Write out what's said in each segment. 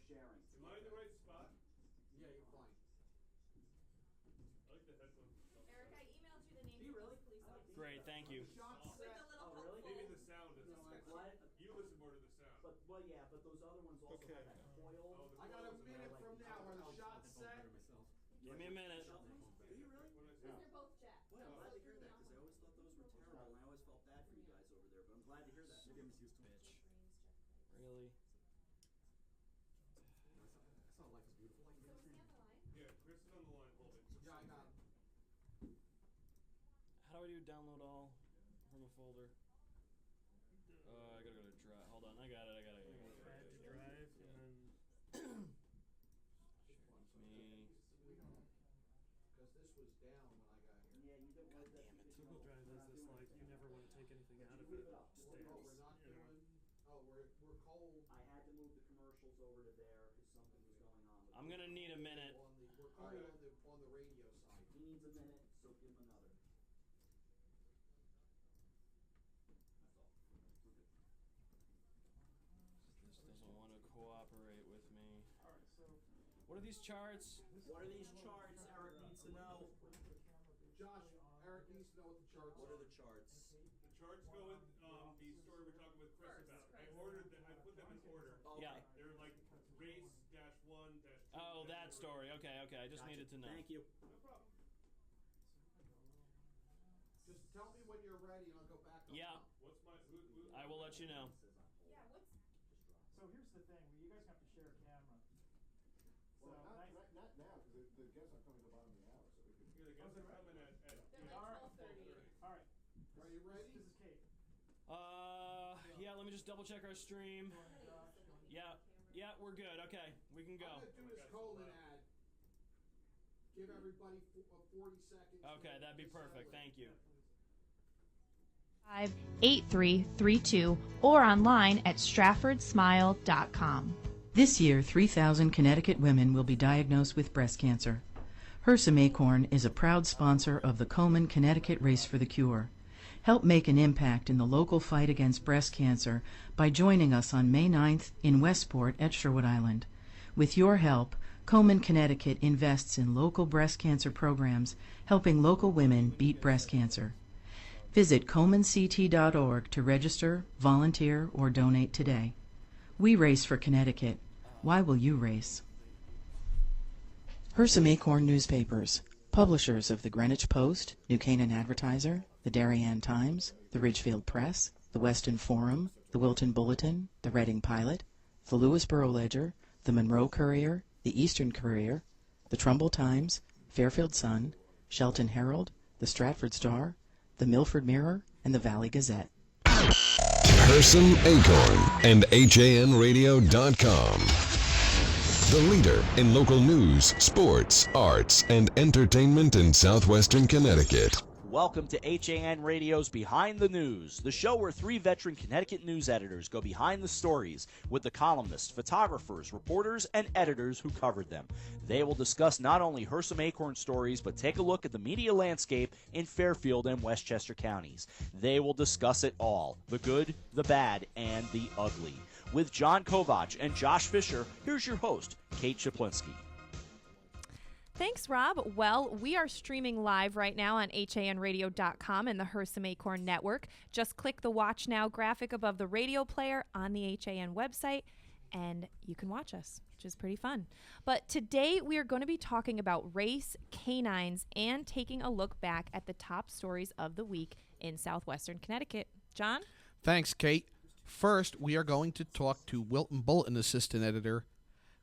sharing. Am I in the right spot? Yeah, you're fine. I like the headphones. Eric, I emailed you the names Do you of really? those police officers. Great, thank you. Shot With set. the little Oh, really? Maybe the sound is What? You listen more to the sound. But well, yeah, but those other ones also Okay. have that coil. Oh, the I got a coils and minute all. from now. Are the shots set? Give me a minute. Do you really? When I Because say- they're both jacked. Boy, I'm So glad to those hear are the that because I on- always thought those were terrible, and I always felt bad for you guys over there. But I'm glad to hear that. Maybe I'm just used to it. Really? That's not life is beautiful. So is he on the line? Yeah, Chris is on the line. Hold it. Yeah, I got him. How do I do download all from a folder? I gotta go to drive. Hold on, I got it. Add to drive and Me. Because this was down when I got here. Yeah, you don't want that. damn it. Google Drive has this like you never want to take anything out of it. Leave it up. Stays, Oh, we're not you know. doing. Oh, we're cold. I had to move the commercials over to there because something was going on. With I'm gonna need a minute. We're cold on the radio side. He needs a minute, so give him another. That's all. We're good. This doesn't want to cooperate with me. What are these charts? What are these charts? Eric needs to know. Josh, Eric needs to know what the charts What are the charts? The charts go in the story we're talking with Chris about. I ordered them. I put them in order. Okay. Yeah. They're like race dash one dash two. Oh, that story. Okay, I just Gotcha. needed to know. Thank you. No problem. Just tell me when you're ready and I'll go back on Yeah. top. What's my? Who, I will let you know. Yeah, what's So here's the thing, you guys have to share a camera. So Well, not nice. now, because the guests are coming to the bottom of the hour, so we can. Yeah, the guests are coming at they're yeah, like Alright. 12:30. All right. Are you ready? This is Kate. Yeah, let me just double check our stream. Yeah, we're good. Okay, we can go. I'm gonna do this colon ad. Give everybody 40 seconds. Okay, that'd be perfect. Thank you. 8332 or online at StraffordSmile.com. This year, 3,000 Connecticut women will be diagnosed with breast cancer. Hersam Acorn is a proud sponsor of the Komen, Connecticut Race for the Cure. Help make an impact in the local fight against breast cancer by joining us on May 9th in Westport at Sherwood Island. With your help, Komen, Connecticut invests in local breast cancer programs, helping local women beat breast cancer. Visit KomenCT.org to register, volunteer, or donate today. We race for Connecticut. Why will you race? Hersam Acorn Newspapers, publishers of the Greenwich Post, New Canaan Advertiser, the Darien Times, the Ridgefield Press, the Weston Forum, the Wilton Bulletin, the Reading Pilot, the Lewisboro Ledger, the Monroe Courier, the Eastern Courier, the Trumbull Times, Fairfield Sun, Shelton Herald, the Stratford Star, the Milford Mirror, and the Valley Gazette. Hersam Acorn and HANradio.com. The leader in local news, sports, arts, and entertainment in southwestern Connecticut. Welcome to HAN Radio's Behind the News, the show where three veteran Connecticut news editors go behind the stories with the columnists, photographers, reporters, and editors who covered them. They will discuss not only Hersam Acorn stories, but take a look at the media landscape in Fairfield and Westchester counties. They will discuss it all, the good, the bad, and the ugly. With John Kovach and Josh Fisher, here's your host, Kate Czaplinski. Thanks, Rob. Well, we are streaming live right now on HANradio.com and the Hersam Acorn Network. Just click the Watch Now graphic above the radio player on the HAN website, and you can watch us, which is pretty fun. But today we are going to be talking about race, canines, and taking a look back at the top stories of the week in southwestern Connecticut. John? Thanks, Kate. First, we are going to talk to Wilton Bulletin assistant editor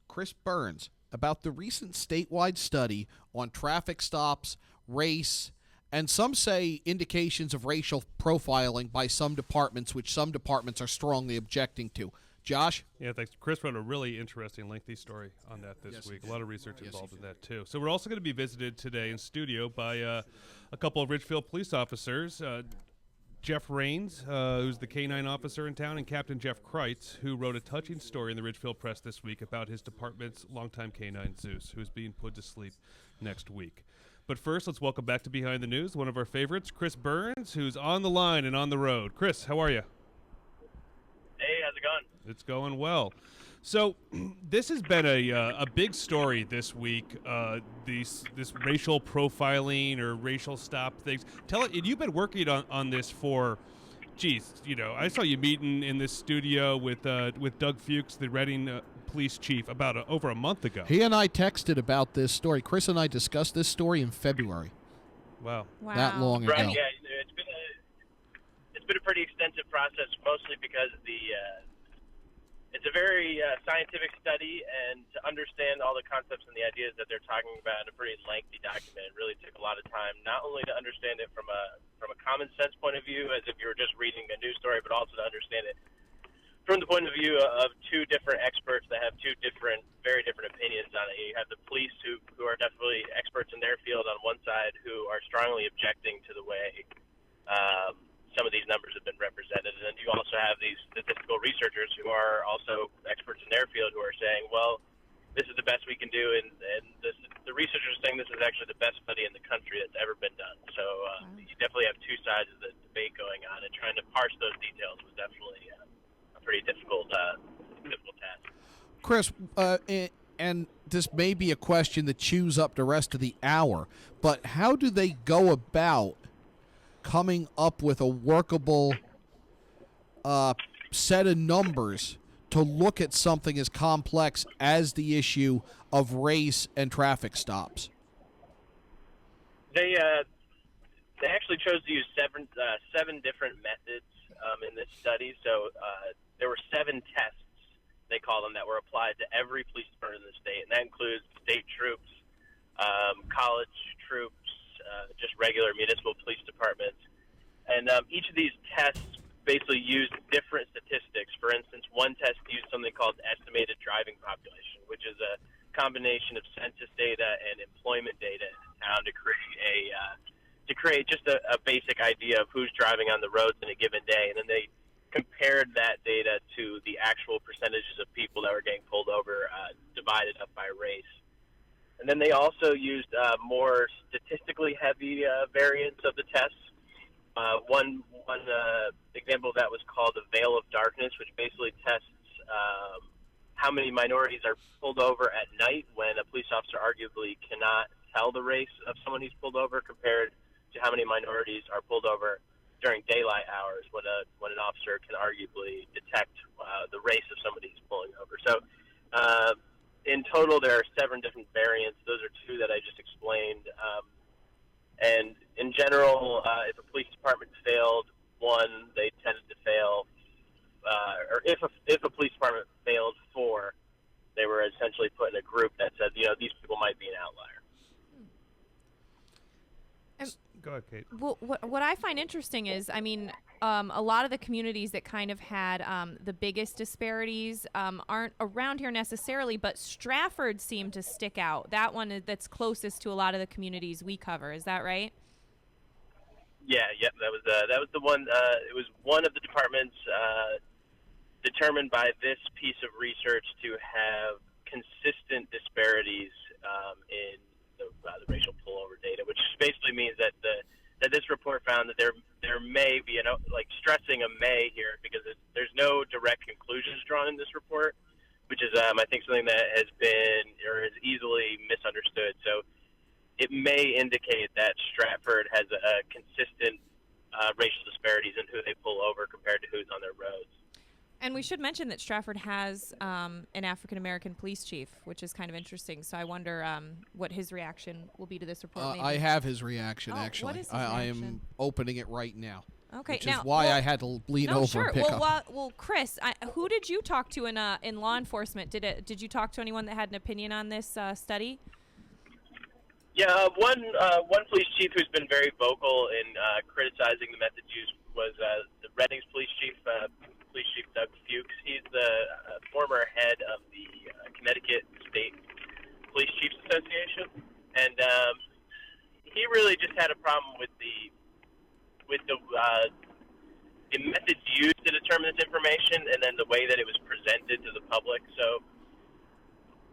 Chris Burns about the recent statewide study on traffic stops, race, and some say indications of racial profiling by some departments, which some departments are strongly objecting to. Josh? Yeah, thanks. Chris wrote a really interesting, lengthy story on that this week. A lot of research involved in that, too. So we're also going to be visited today in studio by a couple of Ridgefield police officers, Jeff Rains, who's the K-9 officer in town, and Captain Jeff Kreitz, who wrote a touching story in the Ridgefield Press this week about his department's longtime K-9 Zeus, who's being put to sleep next week. But first, let's welcome back to Behind the News, one of our favorites, Chris Burns, who's on the line and on the road. Chris, how are you? Hey, how's it going? It's going well. So this has been a big story this week. This racial profiling or racial stop things. You've been working on this for, geez, I saw you meeting in this studio with Doug Fuchs, the Reading police chief, about over a month ago. He and I texted about this story. Chris and I discussed this story in February. Wow. That long ago. Right. Yeah. It's been a pretty extensive process, mostly because it's a very scientific study, and to understand all the concepts and the ideas that they're talking about in a pretty lengthy document, it really took a lot of time, not only to understand it from a common sense point of view, as if you were just reading a news story, but also to understand it from the point of view of two different experts that have very different opinions on it. You have the police who are definitely experts in their field on one side, who are strongly objecting to the way some of these numbers have been represented. And then you also have these statistical researchers who are also experts in their field who are saying, well, this is the best we can do. And the researchers are saying this is actually the best study in the country that's ever been done. So you definitely have two sides of the debate going on, and trying to parse those details was definitely a pretty difficult task. Chris, and this may be a question that chews up the rest of the hour, but how do they go about coming up with a workable set of numbers to look at something as complex as the issue of race and traffic stops? They actually chose to use seven different methods in this study. So there were 7 tests, they call them, that were applied to every police department in the state, and that includes state troops, college troops, just regular municipal police departments. And each of these tests basically used different statistics. For instance, one test used something called estimated driving population, which is a combination of census data and employment data in town to create just a basic idea of who's driving on the roads in a given day. And then they compared that data to the actual percentages of people that were getting pulled over, divided up by race. And then they also used more statistically heavy variants of the tests. One example of that was called the veil of darkness, which basically tests how many minorities are pulled over at night when a police officer arguably cannot tell the race of someone who's pulled over, compared to how many minorities are pulled over during daylight hours when an officer can arguably detect the race of somebody who's pulling over. So in total, there are 7 different variants. Those are 2 that I just explained. And in general, if a police department failed one, they tended to fail. Or if a police department failed 4, they were essentially put in a group that said, these people might be an outlier. Go ahead, Kate. Well, what I find interesting is, a lot of the communities that kind of had the biggest disparities aren't around here necessarily, but Stratford seemed to stick out. That one that's closest to a lot of the communities we cover. Is that right? Yeah, that was the one. It was one of the departments determined by this piece of research to have consistent disparities in the racial pullover data, which basically means that this report found that there may be, stressing a may here, because there's no direct conclusions drawn in this report, which is I think something that has been or is easily misunderstood. So it may indicate that Stratford has a consistent racial disparities in who they pull over compared to who's on their roads. And we should mention that Stratford has an African-American police chief, which is kind of interesting. So I wonder what his reaction will be to this report. I have his reaction, actually. What is his I reaction? am opening it right now. Okay, which now, is why I had to lean over and pick up. Well, Chris, who did you talk to in law enforcement? Did you talk to anyone that had an opinion on this study? Yeah, one police chief who's been very vocal in criticizing the methods used was the Reading's police chief Doug Fuchs. He's the former head of the Connecticut State Police Chiefs Association, and he really just had a problem with the methods used to determine this information, and then the way that it was presented to the public. So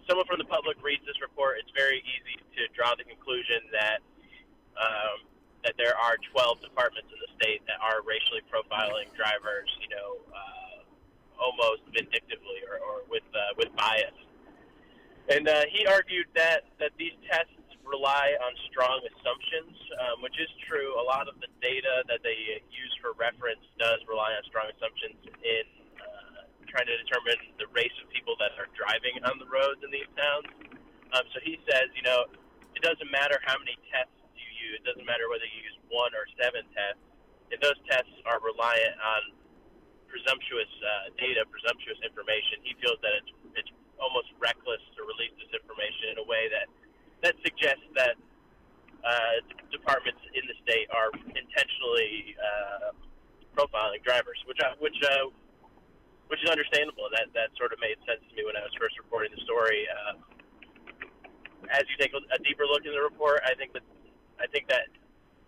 someone from the public reads this report, it's very easy to draw the conclusion that there are 12 departments in the state that are racially profiling drivers, almost vindictively or with bias. And he argued that these tests rely on strong assumptions, which is true. A lot of the data that they use for reference does rely on strong assumptions in trying to determine the race of people that are driving on the roads in these towns. So he says, it doesn't matter how many tests you use. It doesn't matter whether you use 1 or 7 tests. If those tests are reliant on presumptuous data, presumptuous information, he feels that it's almost reckless to release this information in a way that suggests that departments in the state are intentionally profiling drivers, which is understandable. That sort of made sense to me when I was first reporting the story. As you take a deeper look in the report, I think that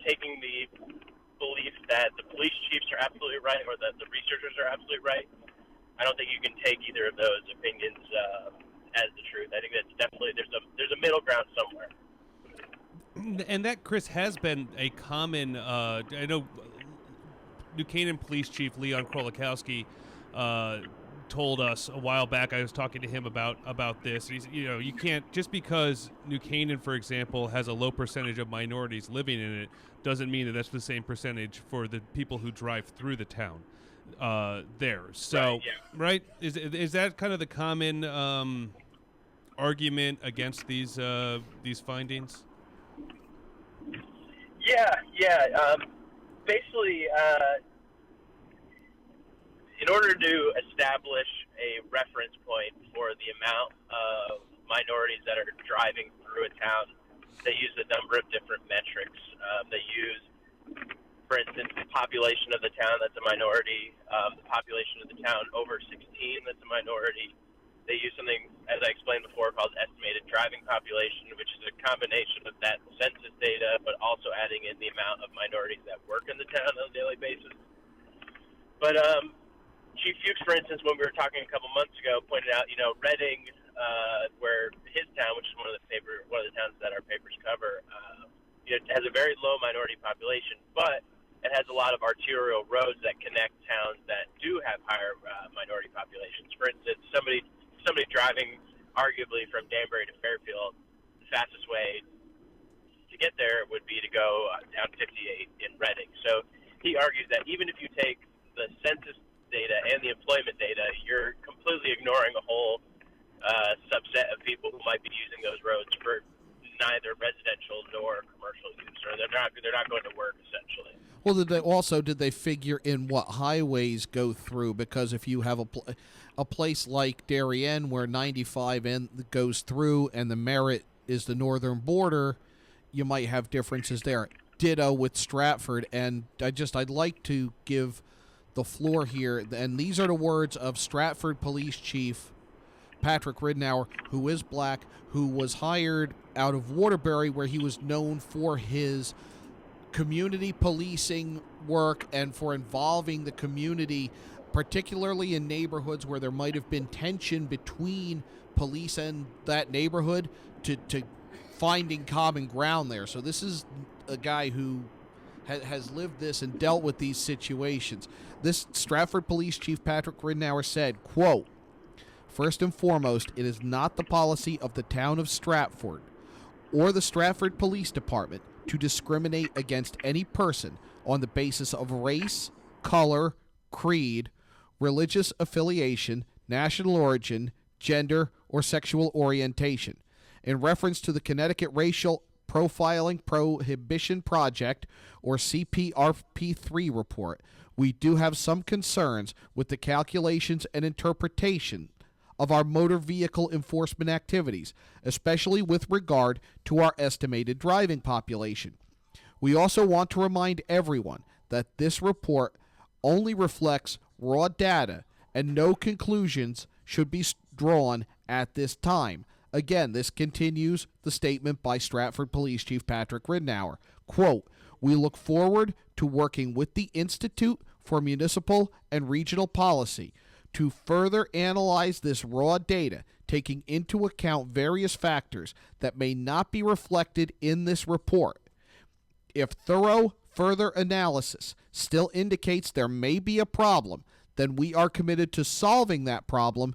taking the belief that the police chiefs are absolutely right or that the researchers are absolutely right, I don't think you can take either of those opinions as the truth. I think that's definitely there's a middle ground somewhere. And that, Chris, has been a common. I know New Canaan Police Chief Leon Krolikowski told us a while back. I was talking to him about this. He's, you can't, just because New Canaan, for example, has a low percentage of minorities living in it, doesn't mean that that's the same percentage for the people who drive through the town there. So, right? Is that kind of the common argument against these findings? Yeah. Basically, in order to establish a reference point for the amount of minorities that are driving through a town, they use a number of different metrics. They use, for instance, the population of the town that's a minority, the population of the town over 16 that's a minority. They use something, as I explained before, called estimated driving population, which is a combination of that census data, but also adding in the amount of minorities that work in the town on a daily basis. But Chief Fuchs, for instance, when we were talking a couple months ago, pointed out, Reading, where his town, which is one of the towns that our papers cover, has a very low minority population, but it has a lot of arterial roads that connect towns that do have higher minority populations. For instance, somebody driving arguably from Danbury to Fairfield, the fastest way to get there would be to go down 58 in Reading. So he argues that even if you take the census data and the employment data, you're completely ignoring a whole subset of people who might be using those roads for neither residential nor commercial use, or they're not going to work essentially. Well, did they figure in what highways go through? Because if you have a place like Darien where 95 goes through and the Merritt is the northern border, you might have differences there. Ditto with Stratford, and I'd like to give the floor here, and these are the words of Stratford Police Chief Patrick Ridnour, who is black, who was hired out of Waterbury, where he was known for his community policing work and for involving the community, particularly in neighborhoods where there might have been tension between police and that neighborhood, to finding common ground there. So this is a guy who has lived this and dealt with these situations. This Stratford Police Chief Patrick Ridnour said, quote, "First and foremost, it is not the policy of the town of Stratford or the Stratford Police Department to discriminate against any person on the basis of race, color, creed, religious affiliation, national origin, gender, or sexual orientation. In reference to the Connecticut Racial Profiling Prohibition Project, or CPRP3 report, we do have some concerns with the calculations and interpretation of our motor vehicle enforcement activities, especially with regard to our estimated driving population. We also want to remind everyone that this report only reflects raw data and no conclusions should be drawn at this time." Again, this continues the statement by Stratford Police Chief Patrick Ridnour. Quote, "We look forward to working with the Institute for Municipal and Regional Policy to further analyze this raw data, taking into account various factors that may not be reflected in this report. If thorough further analysis still indicates there may be a problem, then we are committed to solving that problem,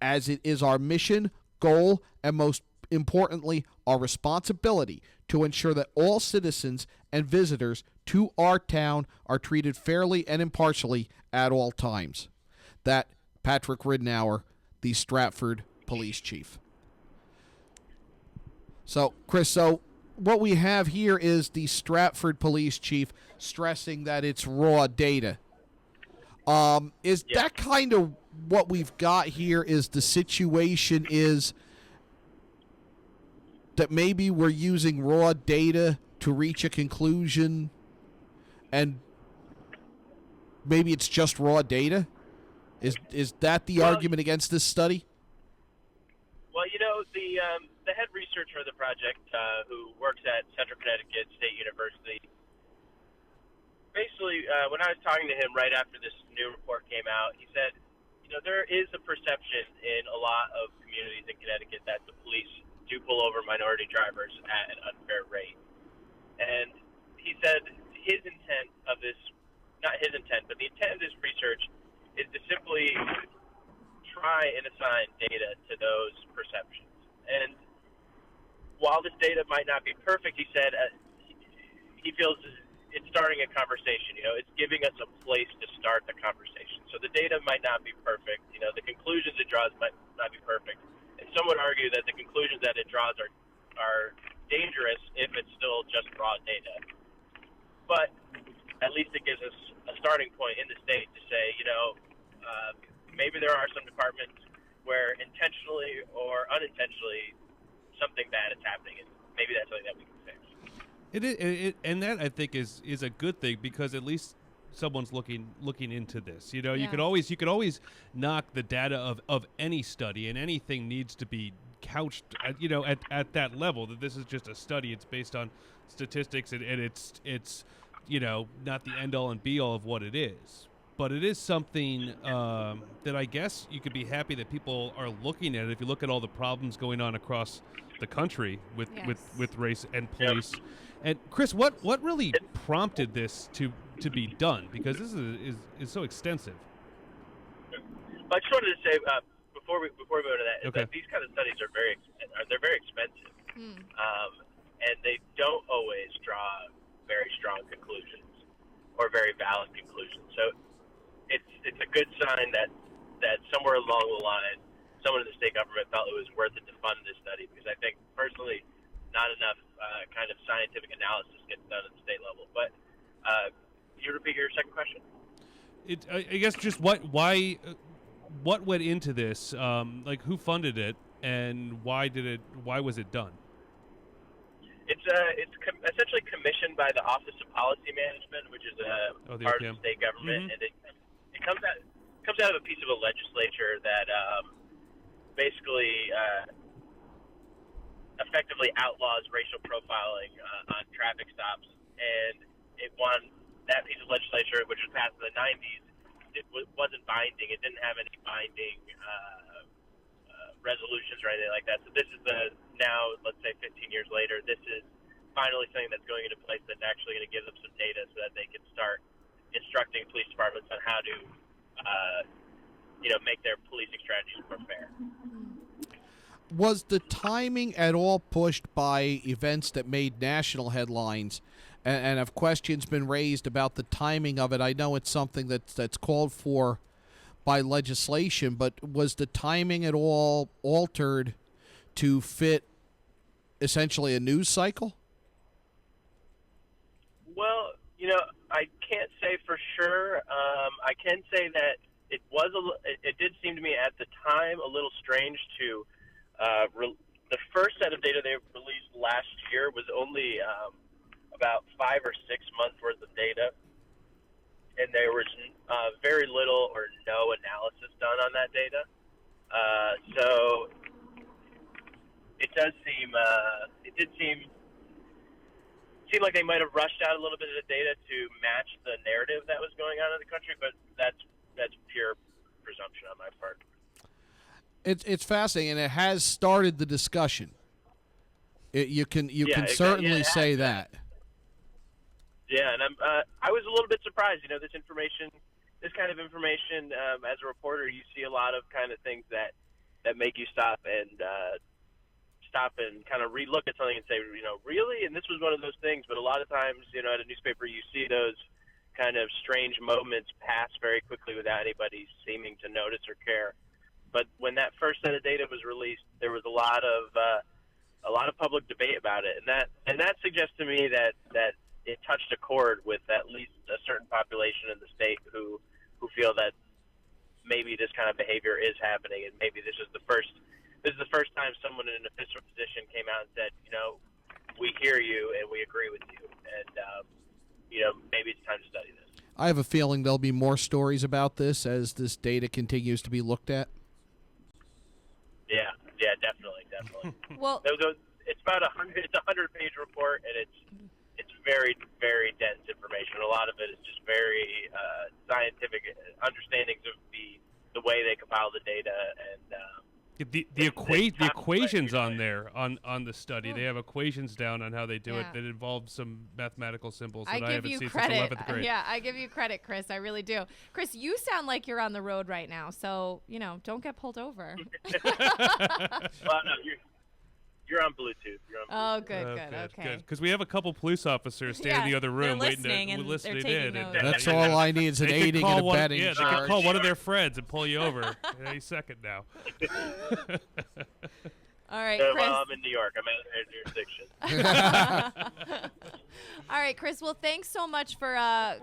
as it is our mission, goal, and most importantly, our responsibility to ensure that all citizens and visitors to our town are treated fairly and impartially at all times. That Patrick Ridnour, the Stratford Police Chief. So, Chris, what we have here is the Stratford Police Chief stressing that it's raw data. Is that kind of what we've got here? Is the situation is that maybe we're using raw data to reach a conclusion, and maybe it's just raw data? Is that the argument against this study? Well, the head researcher of the project, who works at Central Connecticut State University, basically, when I was talking to him right after this new report came out, he said, there is a perception in a lot of communities in Connecticut that the police do pull over minority drivers at an unfair rate. And he said his intent of this, not his intent, but the intent of this research is to simply try and assign data to those perceptions. And while this data might not be perfect, he said he feels it's starting a conversation. It's giving us a place to start the conversation. So the data might not be perfect. The conclusions it draws might not be perfect. And some would argue that the conclusions that it draws are dangerous if it's still just raw data. But at least it gives us a starting point in the state to say, maybe there are some departments where intentionally or unintentionally something bad is happening, and maybe that's something that we can fix. And that I think is a good thing, because at least someone's looking into this. You could always knock the data of any study, and anything needs to be couched at that level, that this is just a study. It's based on statistics, and it's not the end all and be all of what it is. But it is something that I guess you could be happy that people are looking at it. If you look at all the problems going on across the country with race and police. Yep. And Chris, what really prompted this to be done? Because this is so extensive. I just wanted to say before we go to that, is okay, that these kind of studies are very expensive, and they don't always draw very strong conclusions or very valid conclusions. So it's a good sign that somewhere along the line, someone in the state government felt it was worth it to fund this study, because I think personally, not enough kind of scientific analysis gets done at the state level. But can you repeat your second question? I guess just what went into this? Like, who funded it, and why was it done? It's essentially commissioned by the Office of Policy Management, which is a part of the state government, and it comes out of a piece of a legislature that basically effectively outlaws racial profiling on traffic stops, and it won that piece of legislature, which was passed in the 90s. It wasn't binding. It didn't have any binding resolutions or anything like that. So this is now, let's say 15 years later, this is finally something that's going into place that's actually going to give them some data so that they can start instructing police departments on how to make their policing strategies more fair. Was the timing at all pushed by events that made national headlines, and have questions been raised about the timing of it? I know it's something that's called for by legislation, but was the timing at all altered to fit essentially a news cycle? Well, I can't say for sure. I can say that it did seem to me at the time a little strange to the first set of data they released last year was only about 5 or 6 months worth of data, and there was very little or no analysis done on that data. So it did seem like they might have rushed out a little bit of the data to match the narrative that was going on in the country, but that's pure presumption on my part. It's fascinating, and it has started the discussion. You can certainly say that. Yeah, and I was a little bit surprised. This information this kind of information, as a reporter, you see a lot of kind of things that make you stop and kind of relook at something and say, really? And this was one of those things. But a lot of times, at a newspaper, you see those kind of strange moments pass very quickly without anybody seeming to notice or care. But when that first set of data was released, there was a lot of public debate about it, and that suggests to me that it touched a chord with at least a certain population in the state who feel that maybe this kind of behavior is happening, and maybe this is the first time someone in an official position came out and said, we hear you and we agree with you, and maybe it's time to study this. I have a feeling there'll be more stories about this as this data continues to be looked at. Yeah, definitely. Well, it's about 100-page report, and it's very, very dense information. A lot of it is just very scientific understandings of the way they compile the data, and the equations on there on the study. They have equations down on how they do it that involve some mathematical symbols that I haven't seen since 11th grade. Yeah, I give you credit, Chris. I really do. Chris, you sound like you're on the road right now, so don't get pulled over. Well, no, you're on Bluetooth. Oh, good. Okay. Because we have a couple police officers standing in the other room they're waiting listening in. That's all I need is an aiding and abetting charge. They can call one of their friends and pull you over any second now. All right, Chris. Well, I'm in New York. I'm out of jurisdiction. All right, Chris. Well, thanks so much for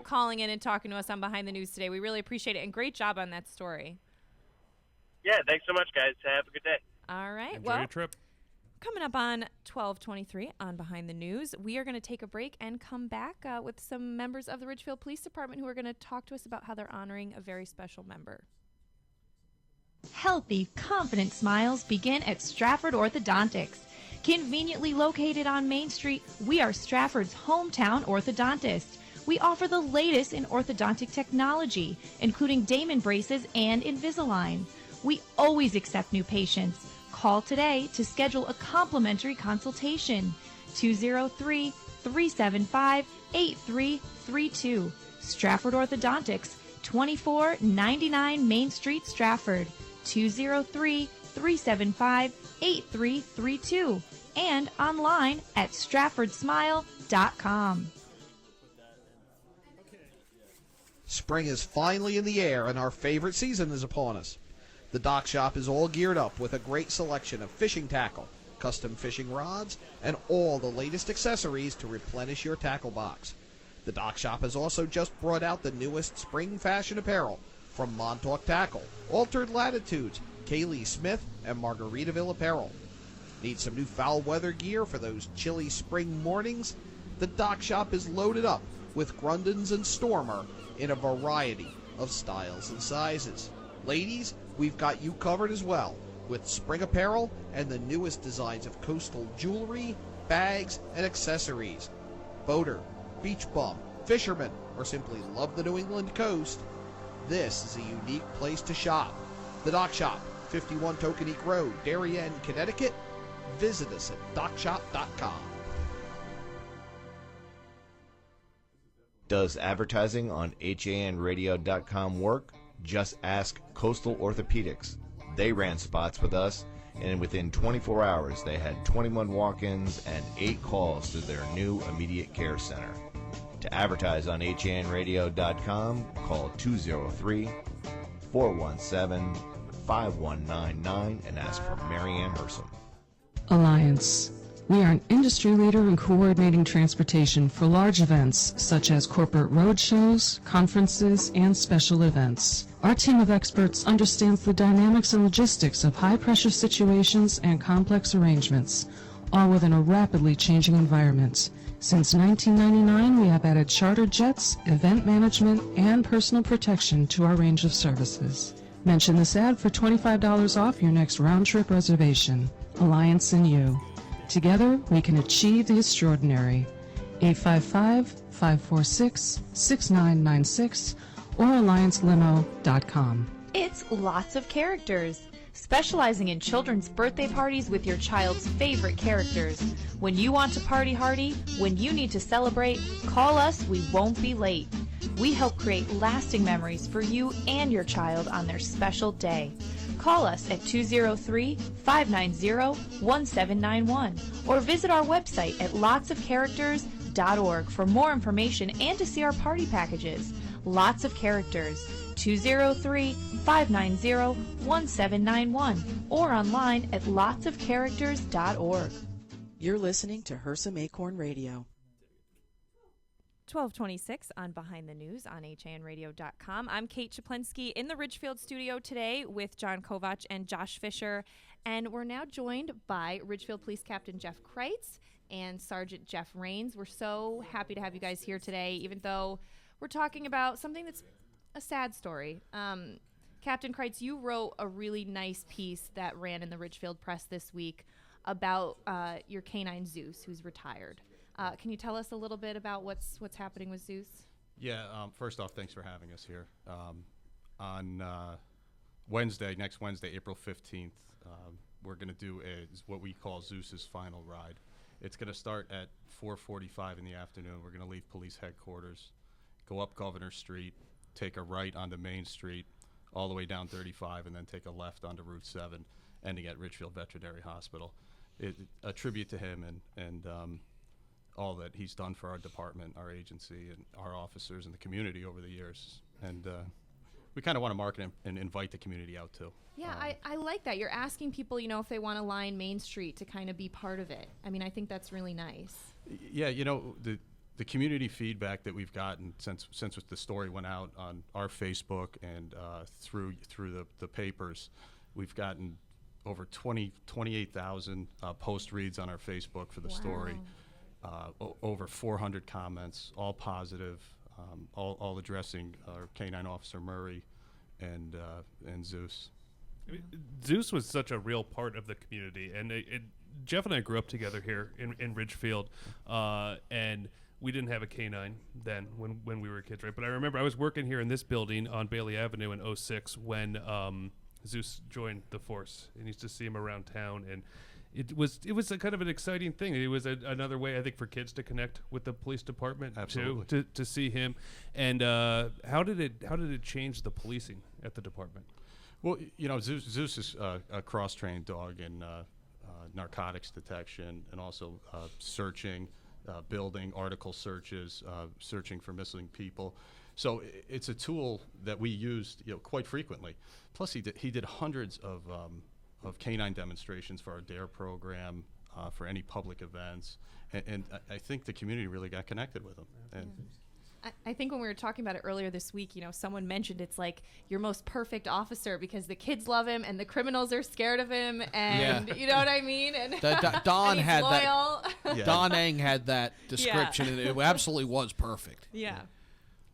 calling in and talking to us on Behind the News today. We really appreciate it, and great job on that story. Yeah, thanks so much, guys. Have a good day. All right. Enjoy your trip. Coming up on 12:23 on Behind the News, we are going to take a break and come back with some members of the Ridgefield Police Department who are going to talk to us about how they're honoring a very special member. Healthy, confident smiles begin at Stratford Orthodontics. Conveniently located on Main Street, we are Stratford's hometown orthodontist. We offer the latest in orthodontic technology, including Damon braces and Invisalign. We always accept new patients. Call today to schedule a complimentary consultation. 203-375-8332. Stratford Orthodontics, 2499 Main Street, Stratford. 203-375-8332. And online at stratfordsmile.com. Spring is finally in the air, and our favorite season is upon us. The Dock Shop is all geared up with a great selection of fishing tackle, custom fishing rods, and all the latest accessories to replenish your tackle box. The Dock Shop has also just brought out the newest spring fashion apparel from Montauk Tackle, Altered Latitudes, Kaylee Smith, and Margaritaville Apparel. Need some new foul weather gear for those chilly spring mornings? The Dock Shop is loaded up with Grundens and Stormer in a variety of styles and sizes. Ladies, we've got you covered as well with spring apparel and the newest designs of coastal jewelry, bags, and accessories. Boater, beach bum, fisherman, or simply love the New England coast, this is a unique place to shop. The Dock Shop, 51 Tokenique Road, Darien, Connecticut. Visit us at dockshop.com. Does advertising on HANradio.com work? Just ask Coastal Orthopedics. They ran spots with us, and within 24 hours they had 21 walk-ins and 8 calls to their new immediate care center. To advertise on HANradio.com, call 203-417-5199 and ask for Marianne Hersam. Alliance. We are an industry leader in coordinating transportation for large events such as corporate road shows, conferences, and special events. Our team of experts understands the dynamics and logistics of high-pressure situations and complex arrangements, all within a rapidly changing environment. Since 1999, we have added charter jets, event management, and personal protection to our range of services. Mention this ad for $25 off your next round-trip reservation. Alliance and you. Together, we can achieve the extraordinary. 855-546-6996 or alliancelimo.com. It's lots of characters. Specializing in children's birthday parties with your child's favorite characters. When you want to party hardy, when you need to celebrate, call us, we won't be late. We help create lasting memories for you and your child on their special day. Call us at 203-590-1791 or visit our website at lotsofcharacters.org for more information and to see our party packages. Lots of Characters, 203-590-1791 or online at lotsofcharacters.org. You're listening to Hersam Acorn Radio. 1226 on Behind the News on HANradio.com. I'm Kate Chaplinsky in the Ridgefield studio today with John Kovach and Josh Fisher. And we're now joined by Ridgefield Police Captain Jeff Kreitz and Sergeant Jeff Rains. We're so happy to have you guys here today, even though we're talking about something that's a sad story. Captain Kreitz, you wrote a really nice piece that ran in the Ridgefield Press this week about your canine Zeus, who's retired. Can you tell us a little bit about what's happening with Zeus? Yeah, first off, thanks for having us here. On Wednesday, next Wednesday, April 15th, we're going to do what we call Zeus's final ride. It's going to start at 4:45 in the afternoon. We're going to leave police headquarters, go up Governor Street, take a right onto Main Street, all the way down 35, and then take a left onto Route 7, ending at Ridgefield Veterinary Hospital. A tribute to him and all that he's done for our department, our agency, and our officers and the community over the years. And we kind of want to market and invite the community out too. Yeah, I like that. You're asking people, if they want to line Main Street to kind of be part of it. I mean, I think that's really nice. Yeah, the community feedback that we've gotten since the story went out on our Facebook and through the papers, we've gotten over 28,000 post reads on our Facebook for the story. Over 400 comments, all positive, all addressing our canine officer Murray and Zeus. I mean, Zeus was such a real part of the community, and Jeff and I grew up together here in Ridgefield, and we didn't have a canine then when we were kids, right? But I remember I was working here in this building on Bailey Avenue in 2006 when Zeus joined the force, and used to see him around town, and it was a kind of an exciting thing. It was another way, I think, for kids to connect with the police department. Absolutely. Too, to see him. And how did it change the policing at the department? Well, Zeus is a cross-trained dog in narcotics detection and also searching, building article searches, searching for missing people. So it's a tool that we used quite frequently. Plus, he did hundreds of canine demonstrations for our DARE program, for any public events, and I think the community really got connected with him. And I think when we were talking about it earlier this week, someone mentioned it's like your most perfect officer because the kids love him and the criminals are scared of him, and you know what I mean. And Don and had loyal. that. Don Eng had that description, and it absolutely was perfect. Yeah.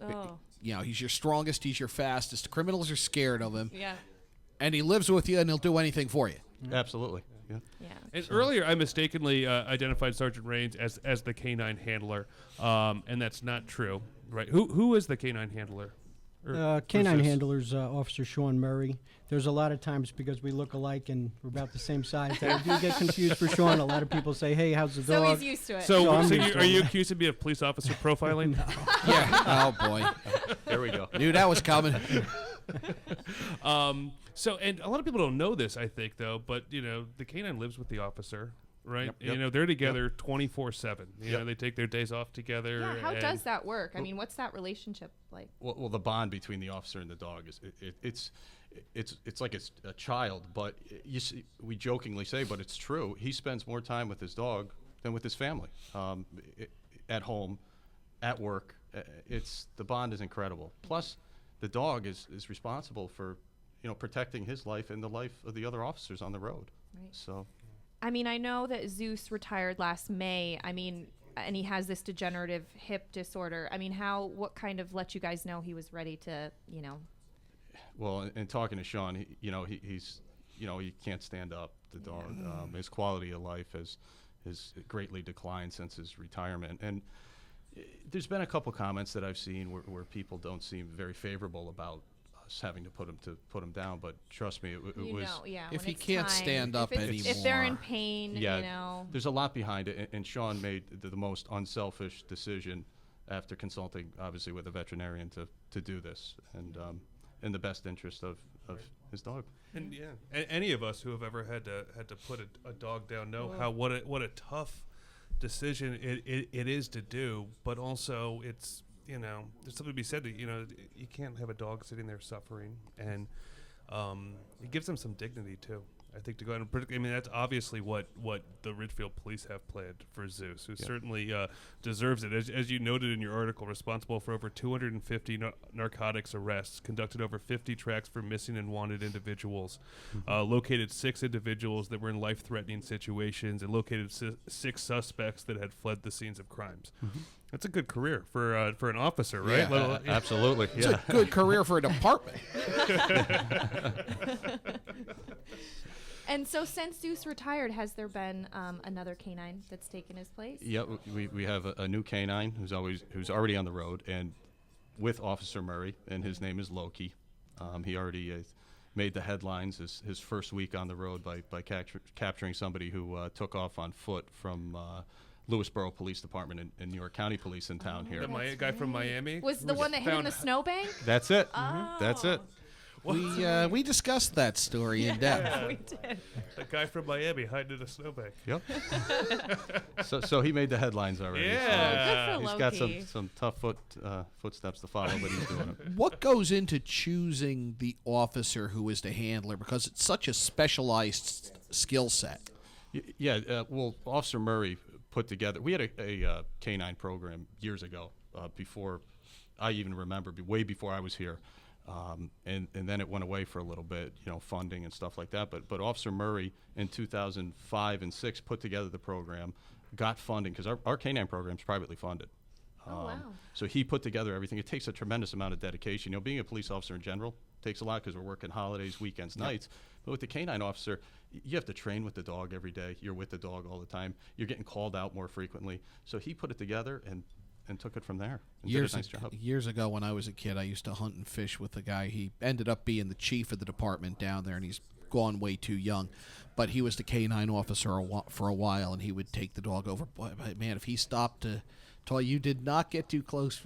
Oh. He's your strongest. He's your fastest. The criminals are scared of him. Yeah. And he lives with you, and he'll do anything for you. Absolutely. Yeah. And earlier, I mistakenly identified Sergeant Rains as the canine handler, and that's not true, right? Who is the canine handler? Canine handler's Officer Sean Murray. There's a lot of times because we look alike and we're about the same size that I do get confused for Sean. A lot of people say, "Hey, how's the dog?" So he's used to it. So are you accusing me of police officer profiling? No. Yeah. Oh boy. There we go. Knew that was coming. So, and a lot of people don't know this, I think, though, but, the canine lives with the officer, right? Yep. They're together 24/7. They take their days off together. Yeah, how does that work? I mean, what's that relationship like? Well, the bond between the officer and the dog is it's like it's a child, but we jokingly say, but it's true. He spends more time with his dog than with his family, at home, at work. The bond is incredible. Plus, the dog is responsible for protecting his life and the life of the other officers on the road. Right. So, I mean, I know that Zeus retired last May. I mean, and he has this degenerative hip disorder. I mean, what kind of let you guys know he was ready to, Well, in talking to Sean, he can't stand up. The dog, his quality of life has greatly declined since his retirement, and there's been a couple comments that I've seen where people don't seem very favorable about us having to put him down. But trust me, it was. If he can't stand up anymore, if they're in pain, there's a lot behind it, and Sean made the most unselfish decision after consulting, obviously, with a veterinarian to do this, and in the best interest of his dog. And any of us who have ever had to put a dog down know what a tough decision it is to do, but also it's, there's something to be said that, you can't have a dog sitting there suffering, and it gives them some dignity too. I think to go out and that's obviously what the Ridgefield Police have planned for Zeus, who certainly deserves it. As you noted in your article, responsible for over 250 narcotics arrests, conducted over 50 tracks for missing and wanted individuals, located 6 individuals that were in life-threatening situations, and located 6 suspects that had fled the scenes of crimes. That's a good career for an officer, right? Yeah, absolutely. It's a good career for a department. And so since Zeus retired, has there been another canine that's taken his place? Yeah, we have a new canine who's already on the road, and with Officer Murray, and his name is Loki. He already made the headlines his first week on the road by capturing somebody who took off on foot from Lewisboro Police Department and New York County Police in town here. The guy from Miami? Was the one that hit in the snowbank? That's it. Oh. That's it. We discussed that story in depth. Yeah, we did. The guy from Miami hiding in a snowbank. Yep. so he made the headlines already. Yeah. Good for He's got Loki. some tough footsteps to follow, but he's doing it. What goes into choosing the officer who is the handler? Because it's such a specialized skill set. Well, Officer Murray put together. We had a canine program years ago, before I even remember, way before I was here. And then it went away for a little bit, funding and stuff like that. But Officer Murray in 2005 and 6 put together the program, got funding, because our canine program is privately funded. Wow. So he put together everything. It takes a tremendous amount of dedication. Being a police officer in general takes a lot, because we're working holidays, weekends, nights. But with the canine officer, you have to train with the dog every day. You're with the dog all the time. You're getting called out more frequently. So he put it together and took it from there. And did a nice job. Years ago, when I was a kid, I used to hunt and fish with a guy. He ended up being the chief of the department down there, and he's gone way too young. But he was the canine officer for a while, and he would take the dog over. Boy, man, if he stopped to tell you did not get too close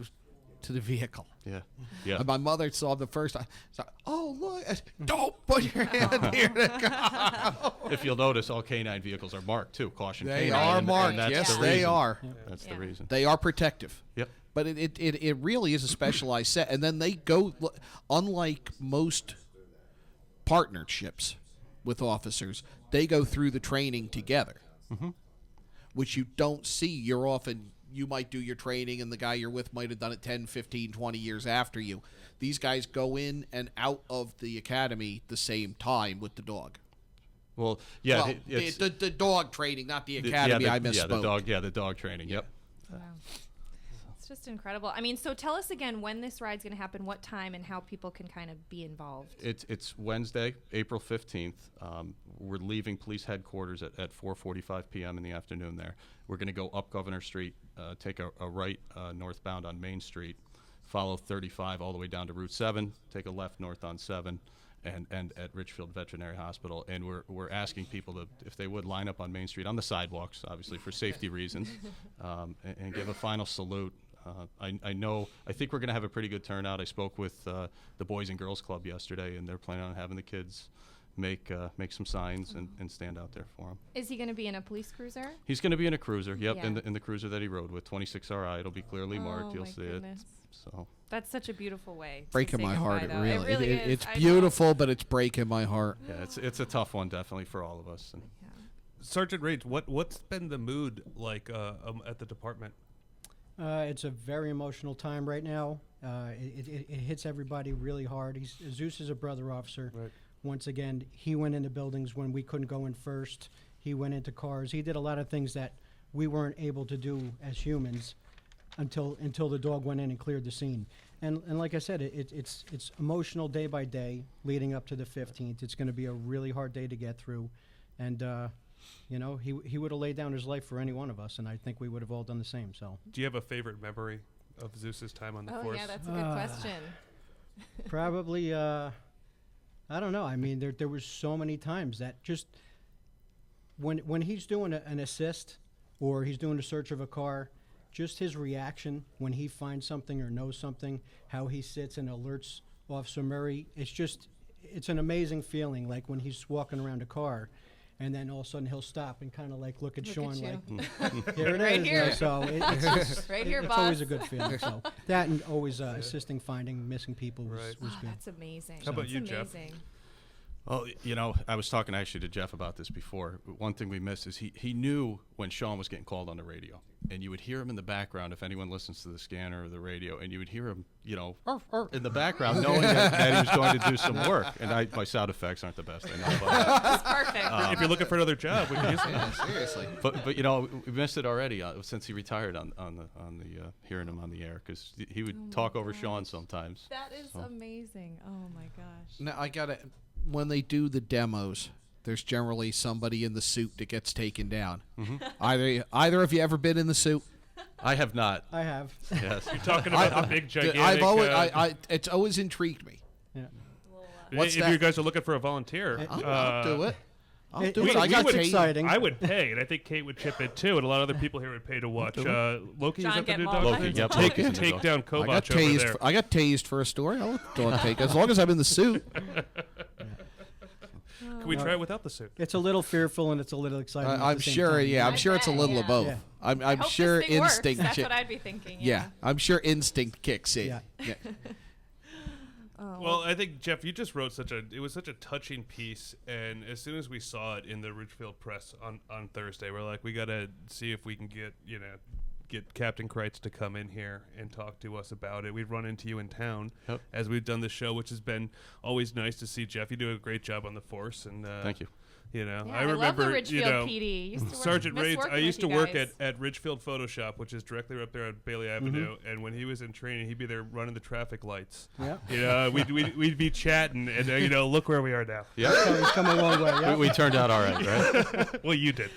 to the vehicle. Yeah. And my mother saw him the first time. So, oh, look, don't put your hand near the car. If you'll notice, all canine vehicles are marked, too. Caution They canine. are and marked. that's Yes, the they reason. are. That's the reason. They are protective. Yep. But it really is a specialized set. And then they go, unlike most partnerships with officers, they go through the training together, which you don't see. You might do your training, and the guy you're with might have done it 10, 15, 20 years after you. These guys go in and out of the academy the same time with the dog. Well, yeah. Well, the dog training, not the academy. I misspoke. The dog training. Yep. Wow. It's just incredible. I mean, so tell us again when this ride's going to happen, what time, and how people can kind of be involved. It's Wednesday, April 15th. We're leaving police headquarters at 4:45 p.m. in the afternoon there. We're going to go up Governor Street, take a right northbound on Main Street, follow 35 all the way down to Route 7, take a left north on 7, and end at Richfield Veterinary Hospital. And we're asking people to, if they would, line up on Main Street on the sidewalks, obviously for safety reasons, and give a final salute. I think we're going to have a pretty good turnout. I spoke with the Boys and Girls Club yesterday, and they're planning on having the kids make some signs and stand out there for him. Is he going to be in a police cruiser? He's going to be in a cruiser, yep, Yeah. in the cruiser that he rode with, 26RI. It'll be clearly marked, you'll see goodness. it. So That's such a beautiful way. Breaking to say my heart, goodbye, it though. really, It really is. it's I know. beautiful, but it's breaking my heart. yeah, it's a tough one, definitely, for all of us. And Sergeant Rage, what's been the mood like at the department? It's a very emotional time right now. It hits everybody really hard. Zeus is a brother officer. Right. Once again, he went into buildings when we couldn't go in first. He went into cars. He did a lot of things that we weren't able to do as humans until the dog went in and cleared the scene. And like I said, it's emotional day by day leading up to the 15th. It's going to be a really hard day to get through. And, he would have laid down his life for any one of us, and I think we would have all done the same. So, Do you have a favorite memory of Zeus's time on the Oh, force? yeah, that's a good question. probably, I don't know. I mean, there was so many times that just when he's doing an assist or he's doing a search of a car, just his reaction when he finds something or knows something, how he sits and alerts Officer Murray. It's an amazing feeling, like when he's walking around a car, and then all of a sudden he'll stop and kind of like look at Sean like, here it Right is. here. So it's Right here, it's boss. always a good feeling. So that and always assisting finding missing people was Right. good. That's amazing. How about That's you, Jeff? amazing. Well, I was talking actually to Jeff about this before. One thing we missed is he knew when Sean was getting called on the radio, and you would hear him in the background if anyone listens to the scanner or the radio, and you would hear him, "Arf, arf," in the background, knowing that he was going to do some work. And my sound effects aren't the best, I know. But, It's perfect. If you're looking for another job, we can use yeah, that. seriously. But we missed it already since he retired on the hearing him on the air, because he would talk over Sean sometimes. That is So. amazing. Oh my gosh. Now I gotta. When they do the demos, there's generally somebody in the suit that gets taken down. Either of you ever been in the suit? I have not. I have. Yes. You're talking about the big gigantic. I've always, it's always intrigued me. Yeah. What's if that? you guys are looking for a volunteer, I'll do it. I'll do It's it. I got would- tased. exciting. I would pay, and I think Kate would chip in too, and a lot of other people here would pay to watch. Loki, John is that the get new mauled dog? by Loki, his yep, dog. Loki's the Take dog. down I got Kovac over tased. there. I got tased for a story. I'll let the dog take it, as long as I'm in the suit. Can we try it without the suit? It's a little fearful and it's a little exciting. at I'm the same sure. time. Yeah, I'm I sure it's a bet, little yeah. of both. Yeah. I'm I hope sure this thing works. instinct. That's what I'd be thinking. Yeah, I'm sure instinct kicks in. Yeah. Yeah. Oh, Well, I think Jeff, you just wrote it was such a touching piece, and as soon as we saw it in the Ridgefield Press on Thursday, we're like, we gotta see if we can get Captain Kreitz to come in here and talk to us about it. We've run into you in town as we've done the show, which has been always nice to see. Jeff, you do a great job on the force, and Thank you. Yeah, I remember, love the Ridgefield PD. Used to work, Sergeant miss Raids. working I used with to you work guys. at Ridgefield Photoshop, which is directly up there on Bailey Avenue. And when he was in training, he'd be there running the traffic lights. Yeah. We'd be chatting, and look where we are now. Yeah, He's come a long way. Yeah. we turned out all right, right? Well, you did.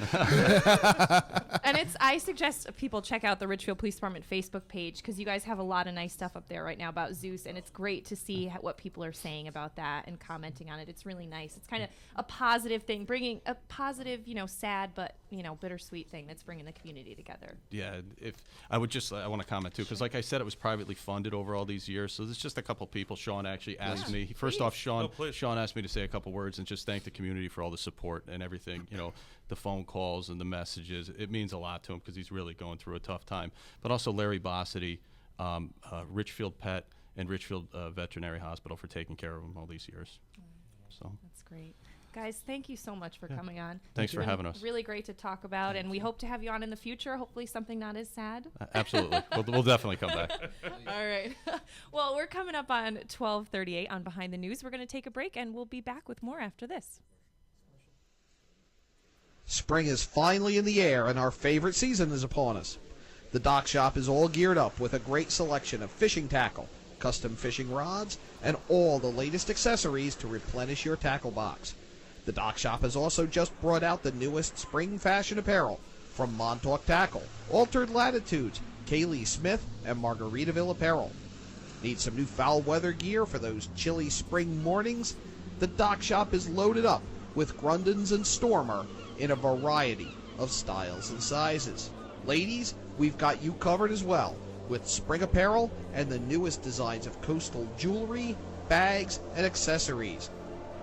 And I suggest people check out the Ridgefield Police Department Facebook page, because you guys have a lot of nice stuff up there right now about Zeus, and it's great to see what people are saying about that and commenting on it. It's really nice. It's kind of a positive thing, bringing a positive, sad but bittersweet thing that's bringing the community together. Yeah, I want to comment too, because like I said, it was privately funded over all these years. So there's just a couple people. Sean actually asked me. First off, Sean asked me to say a couple words and just thank the community for all the support and everything. The phone calls and the messages. It means a lot to him because he's really going through a tough time. But also Larry Bossity, Richfield Pet, and Richfield Veterinary Hospital for taking care of him all these years. So That's great. Guys, thank you so much for coming on. Thanks for It's been having us. Really great to talk about, and we hope to have you on in the future. Hopefully something not as sad. Absolutely, we'll definitely come back. All right. Well, we're coming up on 12:38 on Behind the News. We're going to take a break, and we'll be back with more after this. Spring is finally in the air and our favorite season is upon us. The Dock Shop is all geared up with a great selection of fishing tackle, custom fishing rods, and all the latest accessories to replenish your tackle box. The Dock Shop has also just brought out the newest spring fashion apparel from Montauk Tackle, Altered Latitudes, Kaylee Smith, and Margaritaville Apparel. Need some new foul weather gear for those chilly spring mornings? The Dock Shop is loaded up with Grundens and Stormer in a variety of styles and sizes. Ladies, we've got you covered as well with spring apparel and the newest designs of coastal jewelry, bags, and accessories.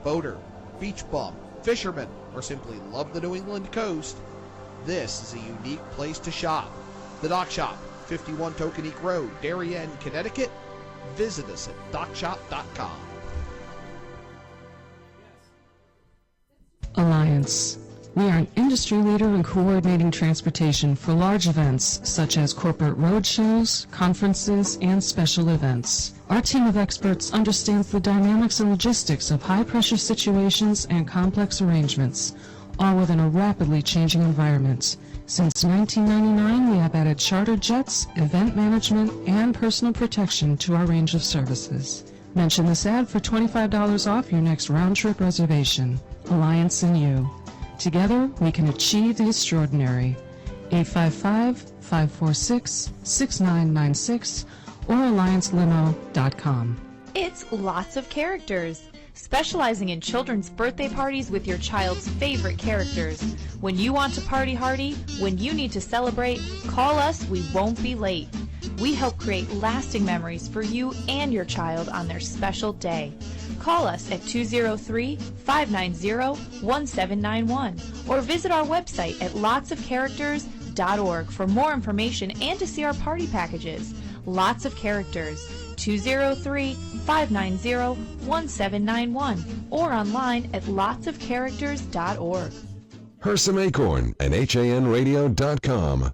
Boater, beach bum, fisherman, or simply love the New England coast, this is a unique place to shop. The Dock Shop, 51 Tokenique Road, Darien, Connecticut. Visit us at dockshop.com. Alliance. We are an industry leader in coordinating transportation for large events such as corporate roadshows, conferences, and special events. Our team of experts understands the dynamics and logistics of high-pressure situations and complex arrangements, all within a rapidly changing environment. Since 1999, we have added charter jets, event management, and personal protection to our range of services. Mention this ad for $25 off your next round-trip reservation. Alliance and you. Together, we can achieve the extraordinary. 855-546-6996 or alliancelimo.com. It's lots of characters. specializing in children's birthday parties with your child's favorite characters. When you want to party hardy, when you need to celebrate, call us, we won't be late. We help create lasting memories for you and your child on their special day. Call us at 203-590-1791 or visit our website at lotsofcharacters.org for more information and to see our party packages. Lots of Characters, 203-590-1791 or online at lotsofcharacters.org. Hersam Acorn and HANradio.com.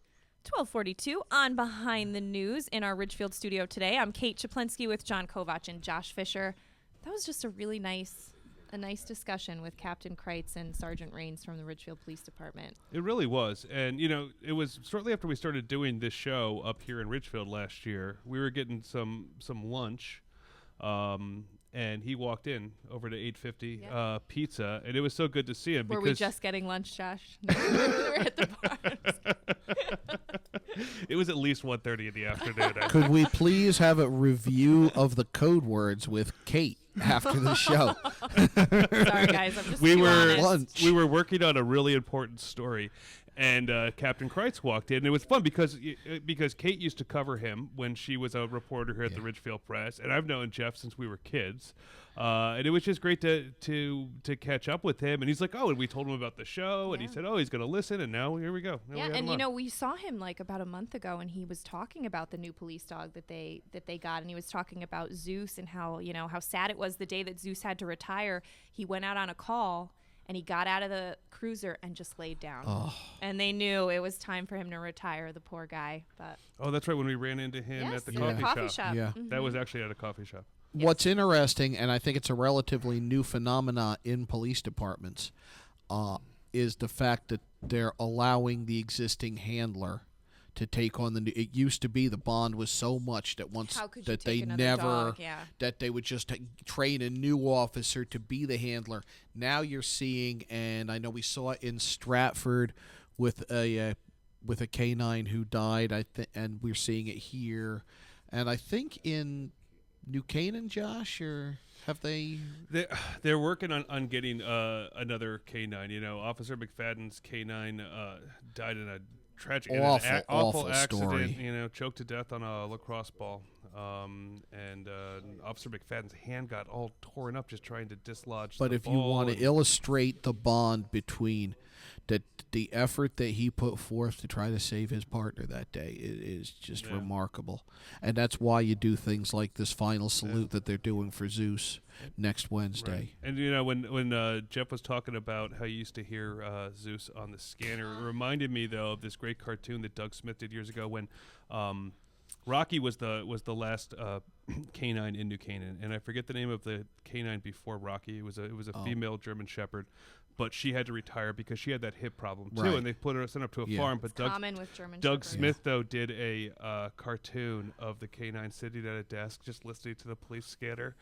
1242 on Behind the News in our Ridgefield studio today. I'm Kate Chaplinsky with John Kovach and Josh Fisher. That was just a really nice discussion with Captain Kreitz and Sergeant Raines from the Ridgefield Police Department. It really was. And, it was shortly after we started doing this show up here in Ridgefield last year. We were getting some lunch, and he walked in over to 850 Pizza, and it was so good to see him. Were we just getting lunch, Josh? No, we were at the bars. It was at least 1:30 in the afternoon. Could we please have a review of the code words with Kate after the show? Sorry, guys. I'm just too honest. We were working on a really important story, and Captain Kreitz walked in. And it was fun because Kate used to cover him when she was a reporter here at the Ridgefield Press, and I've known Jeff since we were kids. And it was just great to catch up with him. And he's like, and we told him about the show, and he said, he's going to listen, and now here we go. Now we had him on. We saw him like about a month ago, and he was talking about the new police dog that they got, and he was talking about Zeus and how sad it was the day that Zeus had to retire. He went out on a call, and he got out of the cruiser and just laid down. Oh. And they knew it was time for him to retire, the poor guy. But that's right, when we ran into him at the coffee shop. Yeah. Mm-hmm. That was actually at a coffee shop. What's interesting, and I think it's a relatively new phenomena in police departments, is the fact that they're allowing the existing handler to take on the new. It used to be the bond was so much that that they never that they would just train a new officer to be the handler. Now you're seeing, and I know we saw it in Stratford with a canine who died. And we're seeing it here, and I think in New Canaan, Josh, or have they? They're working on getting another canine. Officer McFadden's canine died in a tragic, awful accident. story. Choked to death on a lacrosse ball. And Officer McFadden's hand got all torn up just trying to dislodge. But the if ball. you want to illustrate the bond between the effort that he put forth to try to save his partner that day is just remarkable. And that's why you do things like this final salute that they're doing for Zeus next Wednesday. Right. And when Jeff was talking about how you used to hear Zeus on the scanner, it reminded me though of this great cartoon that Doug Smith did years ago when Rocky was the last canine in New Canaan, and I forget the name of the canine before Rocky. It was a female German Shepherd, but she had to retire because she had that hip problem too, and they sent her up to a farm. But common with German Doug Shepherds. Smith though did a cartoon of the canine sitting at a desk just listening to the police scanner,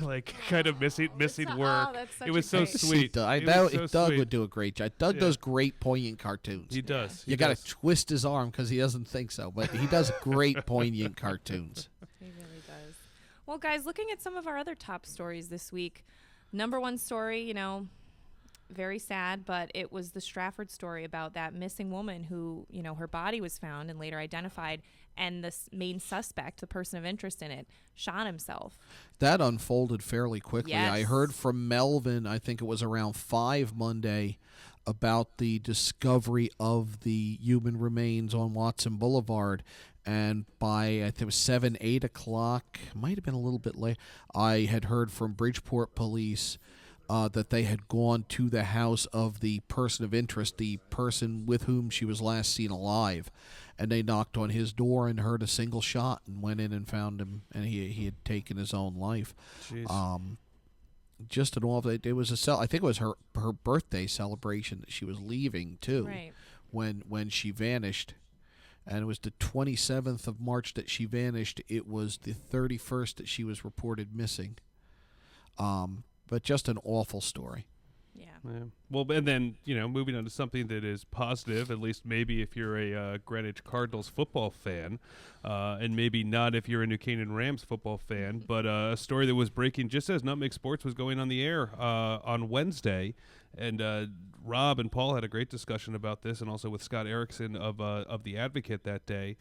like kind of missing work. It was so sweet. Doug would do a great job. Doug does great poignant cartoons. He does. You got to twist his arm because he doesn't think so, but he does great poignant cartoons. He really does. Well, guys, looking at some of our other top stories this week, number one story, very sad, but it was the Stratford story about that missing woman who, her body was found and later identified, and the main suspect, the person of interest in it, shot himself. That unfolded fairly quickly. Yes. I heard from Melvin, I think it was around 5 Monday, about the discovery of the human remains on Watson Boulevard. And by, I think it was 7, 8 o'clock, might have been a little bit late, I had heard from Bridgeport Police that they had gone to the house of the person of interest, the person with whom she was last seen alive. And they knocked on his door and heard a single shot and went in and found him, and he had taken his own life. Just an awful. It was I think it was her birthday celebration that she was leaving too, right, when she vanished. And it was the 27th of March that she vanished. It was the 31st that she was reported missing. But just an awful story. Yeah. Yeah. Well, and then, moving on to something that is positive, at least maybe if you're a Greenwich Cardinals football fan, and maybe not if you're a New Canaan Rams football fan, but a story that was breaking just as Nutmeg Sports was going on the air on Wednesday. And Rob and Paul had a great discussion about this, and also with Scott Erickson of The Advocate that day.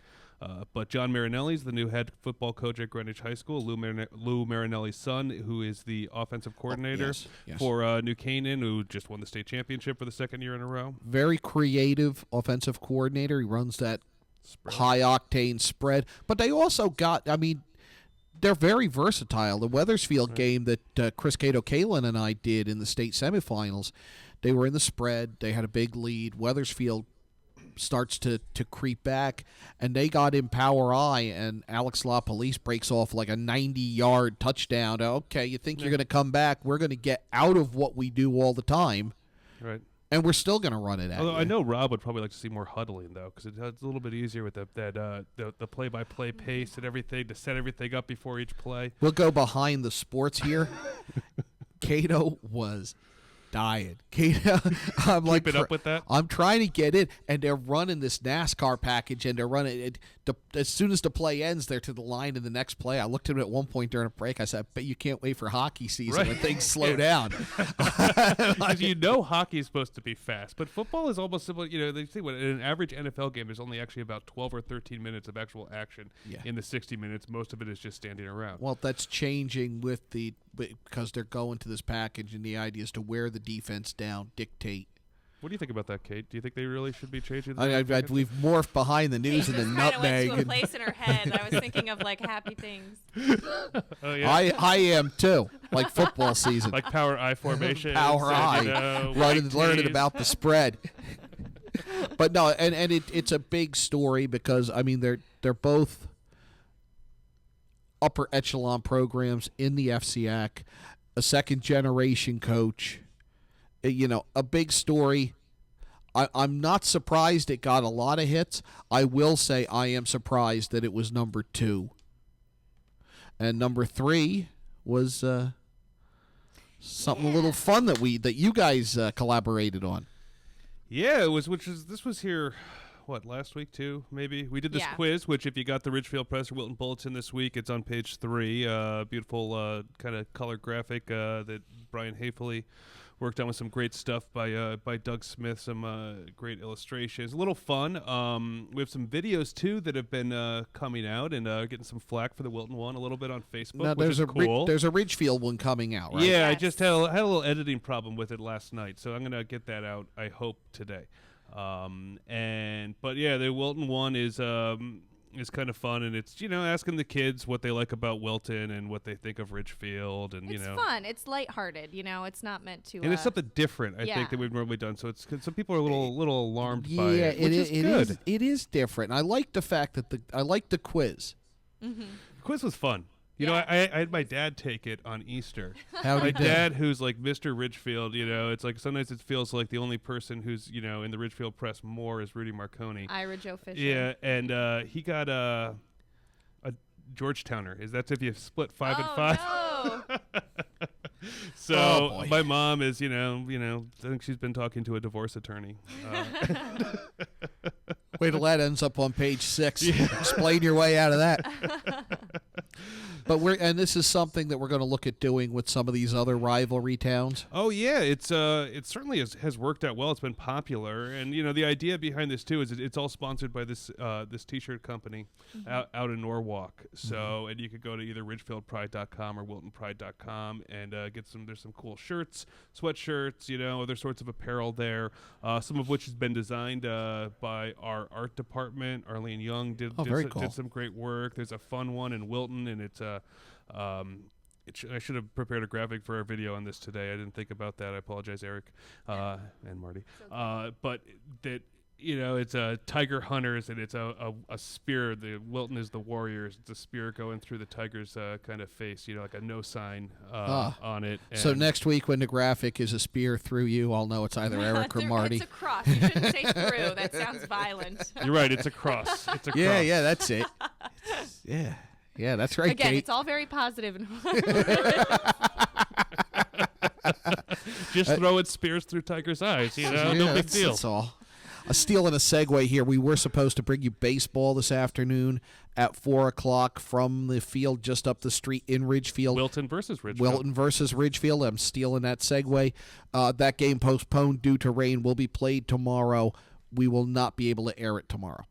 But John Marinelli's the new head football coach at Greenwich High School. Lou Marinelli's son, who is the offensive coordinator for New Canaan, who just won the state championship for the second year in a row. Very creative offensive coordinator. He runs that high-octane spread. But they also got, they're very versatile. The Wethersfield game that Chris Cato-Kalin and I did in the state semifinals, they were in the spread. They had a big lead. Wethersfield starts to creep back, and they got in power I, and Alex LaPolice breaks off like a 90-yard touchdown. Okay, you think you're going to come back? We're going to get out of what we do all the time, right? And we're still going to run it at Although you. I know Rob would probably like to see more huddling, though, because it's a little bit easier with the play-by-play pace and everything, to set everything up before each play. We'll go behind the sports here. Cato was dying. Cato, I'm like, keeping up with that. I'm trying to get in, and they're running this NASCAR package, and they're running it. As soon as the play ends, they're to the line in the next play. I looked at him at one point during a break. I said, "But you can't wait for hockey season when things slow down." Because hockey is supposed to be fast, but football is almost similar. They say in an average NFL game, there's only actually about 12 or 13 minutes of actual action in the 60 minutes. Most of it is just standing around. Well, that's changing because they're going to this package, and the idea is to wear the defense down, dictate. What do you think about that, Kate? Do you think they really should be changing? We've morphed behind the news and the nutmeg. Went to a place in her head. I was thinking of like happy things. Oh, yeah? I am too. Like football season, like power I formation, power I, learning about the spread. But no, and it's a big story because they're both upper echelon programs in the FCAC, a second generation coach. A big story. I'm not surprised it got a lot of hits. I will say I am surprised that it was number 2. And number 3 was something a little fun that you guys collaborated on. Yeah, it was. This was here. What, last week too? Maybe we did this quiz. Which, if you got the Ridgefield Press or Wilton Bulletin this week, it's on page 3. Beautiful kind of color graphic that Brian Hafley worked on with some great stuff by Doug Smith, some great illustrations. A little fun. We have some videos, too, that have been coming out and getting some flack for the Wilton one a little bit on Facebook, now, which is cool. There's a Ridgefield one coming out, right? Yeah, I just had a little editing problem with it last night, so I'm going to get that out, I hope, today. But yeah, the Wilton one is kind of fun, and it's asking the kids what they like about Wilton and what they think of Ridgefield, and it's fun. It's lighthearted. It's not meant to. And it's something different, I think, that we've normally done. So some people are a little alarmed by it. Yeah, which is good. It is different. I like the fact that I like the quiz. Mm-hmm. The quiz was fun. I had my dad take it on Easter. My dad, who's like Mr. Ridgefield, it's like sometimes it feels like the only person who's, in the Ridgefield Press more is Rudy Marconi. Ira Joe Fisher. Yeah, and he got a Georgetowner. That's if you split 5 and 5. No. So my mom is, I think she's been talking to a divorce attorney. Wait till that ends up on page 6. Explain your way out of that. But this is something that we're going to look at doing with some of these other rivalry towns. Oh yeah, it certainly has worked out well. It's been popular, and the idea behind this too is it's all sponsored by this T-shirt company out in Norwalk. So and you could go to either RidgefieldPride.com or WiltonPride.com and get there's some cool shirts, sweatshirts, other sorts of apparel there. Some of which has been designed by our art department. Arlene Young did some great work. There's a fun one in Wilton, and it's I should have prepared a graphic for our video on this today. I didn't think about that. I apologize, Eric and Marty. But that it's a tiger hunters, and it's a spear. The Wilton is the warriors. It's a spear going through the tiger's kind of face. Like a no sign on it. And so next week, when the graphic is a spear through you, I'll know it's either Eric or Marty. It's a cross. You shouldn't say through. That sounds violent. You're right. It's a cross. It's a cross. Yeah, that's it. Yeah, that's right. Again, Kate. it's all very positive. Just throwing spears through Tiger's eyes. You know, no big deal. That's all. A steal and a segue here. We were supposed to bring you baseball this afternoon at 4 o'clock from the field just up the street in Ridgefield. Wilton versus Ridgefield. Wilton versus Ridgefield. I'm stealing that segue. That game postponed due to rain will be played tomorrow. We will not be able to air it tomorrow.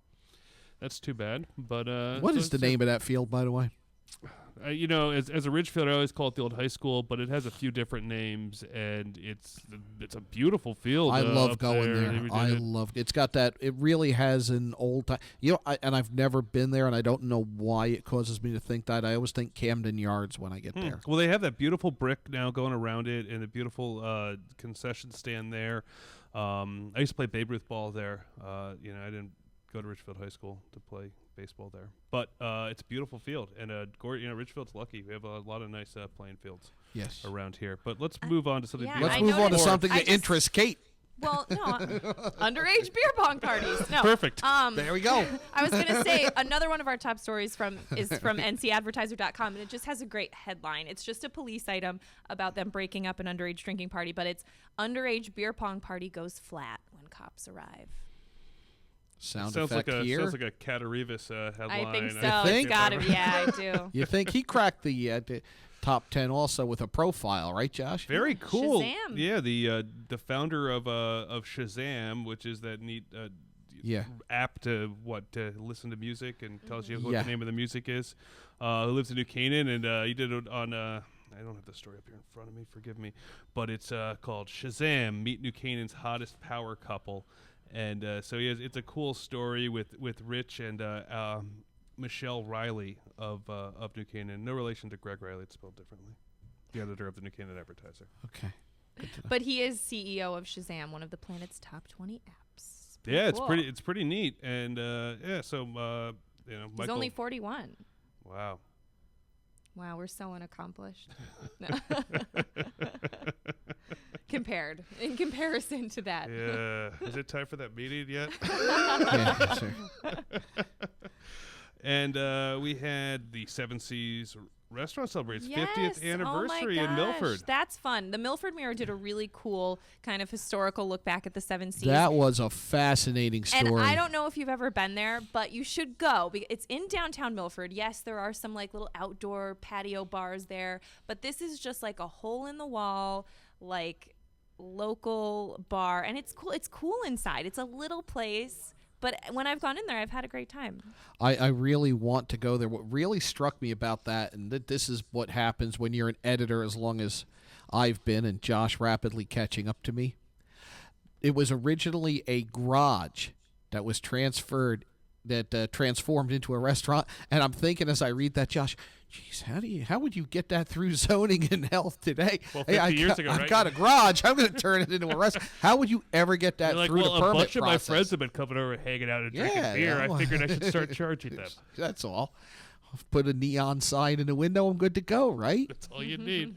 That's too bad. But what is the name of that field, by the way? You know, as a Ridgefield, I always call it the old high school, but it has a few different names, and it's a beautiful field. I love up going there. I love it. It's got that. It really has an old time. You know, and I've never been there, and I don't know why it causes me to think that. I always think Camden Yards when I get there. Well, they have that beautiful brick now going around it, and a beautiful concession stand there. I used to play Babe Ruth ball there. You know, I didn't go to Ridgefield High School to play baseball there, but it's a beautiful field, and you know, Ridgefield's lucky. We have a lot of nice playing fields around here. But let's move on to something. Let's move on to something that interests Kate. Well, no, underage beer pong parties. No, perfect. There we go. I was gonna say another one of our top stories is from ncadvertiser.com, and it just has a great headline. It's just a police item about them breaking up an underage drinking party, but it's underage beer pong party goes flat when cops arrive. Sounds like a here. Sounds like a Catarevis headline. I think so. It's gotta be. Yeah, I do. You think he cracked the top 10 also with a profile, right, Josh? Very cool. Shazam. Yeah, the founder of Shazam, which is that neat app to listen to music and tells you what the name of the music is. Who lives in New Canaan, and he did it on. I don't have the story up here in front of me. Forgive me, but it's called Shazam: Meet New Canaan's Hottest Power Couple. And so it's a cool story with Rich and Michelle Riley of New Canaan. No relation to Greg Riley. It's spelled differently. The editor of the New Canaan Advertiser. Okay. But he is CEO of Shazam, one of the planet's top 20 apps. Cool. It's pretty neat. And so you know, he's Michael, only 41. Wow. Wow, we're so unaccomplished. In comparison to that. Yeah. Is it time for that meeting yet? Yeah, sure. And we had the Seven Seas Restaurant celebrates 50th anniversary in Milford. That's fun. The Milford Mirror did a really cool kind of historical look back at the Seven Seas. That was a fascinating story. And I don't know if you've ever been there, but you should go. It's in downtown Milford. Yes, there are some like little outdoor patio bars there, but this is just like a hole in the wall, like local bar, and it's cool. It's cool inside. It's a little place. But when I've gone in there, I've had a great time. I really want to go there. What really struck me about that, and this is what happens when you're an editor, as long as I've been, and Josh rapidly catching up to me. It was originally a garage that was transformed into a restaurant. And I'm thinking as I read that, Josh, geez, how would you get that through zoning and health today? Well, 50 years ago, right? I've got a garage. I'm going to turn it into a restaurant. How would you ever get that through the permit process? A bunch of my friends have been coming over and hanging out and drinking beer. I figured I should start charging them. That's all. I'll put a neon sign in the window. I'm good to go, right? That's all you need.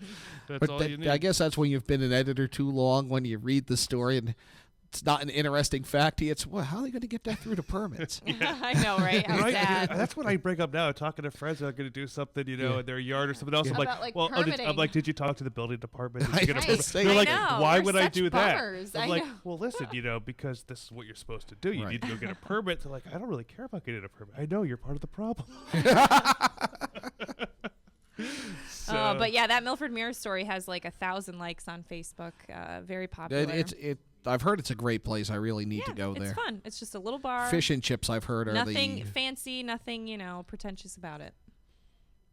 You need. I guess that's when you've been an editor too long, when you read the story and it's not an interesting fact. It's, well, how are they going to get that through the permits? I know, right? How sad. That's what I bring up now. Talking to friends who are going to do something, in their yard or something else. I'm like, did you talk to the building department? Did you get a permit? They're like, why would I do that? I'm like, well, listen, because this is what you're supposed to do. You need to go get a permit. They're like, I don't really care about getting a permit. I know you're part of the problem. But yeah, that Milford Mirror story has like 1,000 likes on Facebook. Very popular. I've heard it's a great place. I really need to go there. It's fun. It's just a little bar. Fish and chips, I've heard, are nothing fancy, nothing pretentious about it.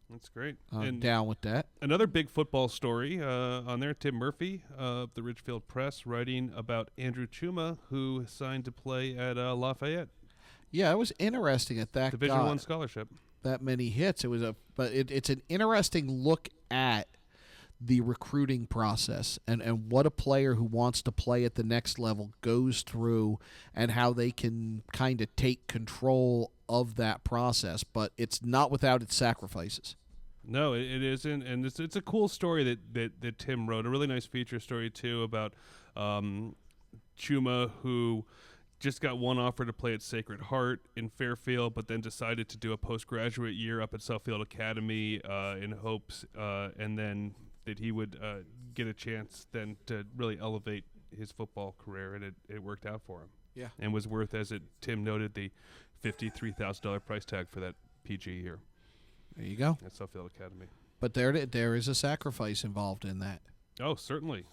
That's great. I'm down with that. Another big football story on there. Tim Murphy of the Ridgefield Press writing about Andrew Chuma, who signed to play at Lafayette. Yeah, it was interesting at that. Division I scholarship. That many hits. It's an interesting look at the recruiting process and what a player who wants to play at the next level goes through and how they can kind of take control of that process. But it's not without its sacrifices. No, it isn't. And it's a cool story that Tim wrote. A really nice feature story, too, about Chuma, who just got one offer to play at Sacred Heart in Fairfield, but then decided to do a postgraduate year up at Southfield Academy in hopes, and then that he would get a chance then to really elevate his football career, and it worked out for him. Yeah. And was worth, as Tim noted, the $53,000 price tag for that PG year. There you go. At Suffield Academy. But there is a sacrifice involved in that. Oh, certainly.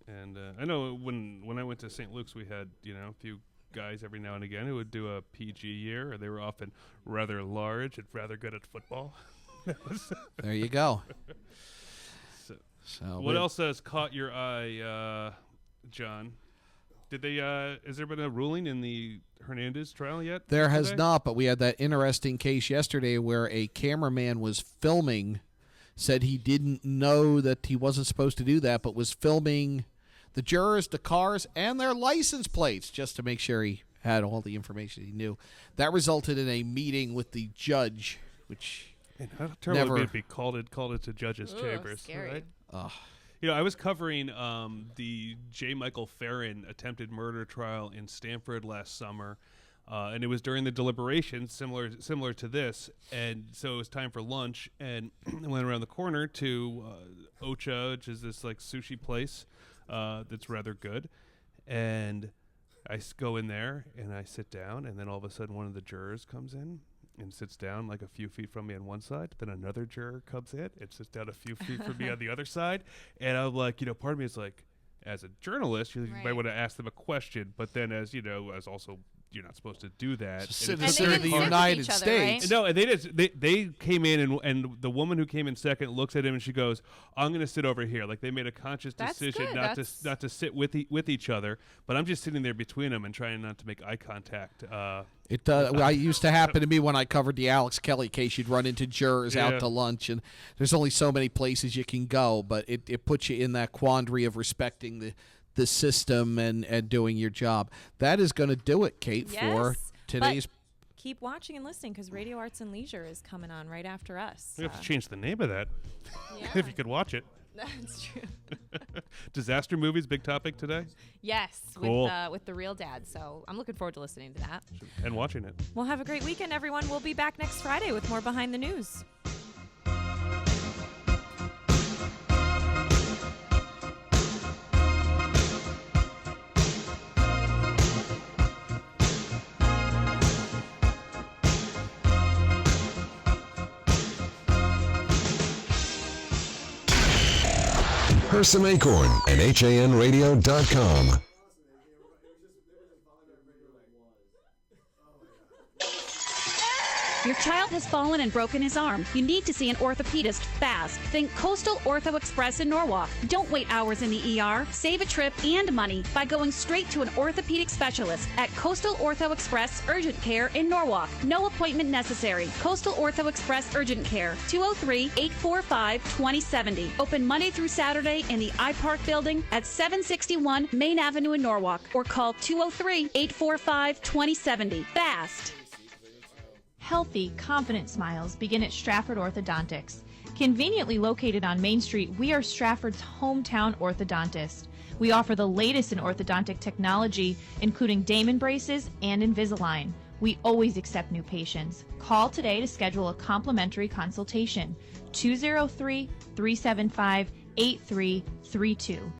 And I know when I went to St. Luke's, we had a few guys every now and again who would do a PG year. They were often rather large and rather good at football. There you go. So what else has caught your eye, John? Did they? Has there been a ruling in the Hernandez trial yet? There has not, but we had that interesting case yesterday where a cameraman was filming, said he didn't know that he wasn't supposed to do that, but was filming the jurors, the cars, and their license plates just to make sure he had all the information he knew. That resulted in a meeting with the judge, which never would be called into judges' chambers. Scary. Right? I was covering the J. Michael Farron attempted murder trial in Stamford last summer, and it was during the deliberations, similar to this. And so it was time for lunch, and I went around the corner to Ocha, which is this like sushi place that's rather good. And I go in there, and I sit down, and then all of a sudden one of the jurors comes in and sits down like a few feet from me on one side. Then another juror comes in and sits down a few feet from me on the other side. And I'm like, part of me is like, as a journalist, you might want to ask them a question, but then as also you're not supposed to do that. Citizen of the United States. Right? No, and they came in, and the woman who came in second looks at him and she goes, "I'm going to sit over here." Like they made a conscious decision not to sit with each other. But I'm just sitting there between them and trying not to make eye contact. It used to happen to me when I covered the Alex Kelly case. You'd run into jurors out to lunch, and there's only so many places you can go, but it puts you in that quandary of respecting the system and doing your job. That is going to do it, Kate, for today's. Keep watching and listening because Radio Arts and Leisure is coming on right after us. We have to change the name of that if you could watch it. That's true. Disaster movies, big topic today? Yes, cool. with The Real Dad. So I'm looking forward to listening to that. And watching it. Well, have a great weekend, everyone. We'll be back next Friday with more Behind the News. Hersam Acorn and HANradio.com. Your child has fallen and broken his arm. You need to see an orthopedist fast. Think Coastal Ortho Express in Norwalk. Don't wait hours in the ER. Save a trip and money by going straight to an orthopedic specialist at Coastal Ortho Express Urgent Care in Norwalk. No appointment necessary. Coastal Ortho Express Urgent Care, 203-845-2070. Open Monday through Saturday in the iPark building at 761 Main Avenue in Norwalk, or call 203-845-2070. Fast. Healthy, confident smiles begin at Stratford Orthodontics. Conveniently located on Main Street, we are Stratford's hometown orthodontist. We offer the latest in orthodontic technology, including Damon braces and Invisalign. We always accept new patients. Call today to schedule a complimentary consultation. 203-375-8332.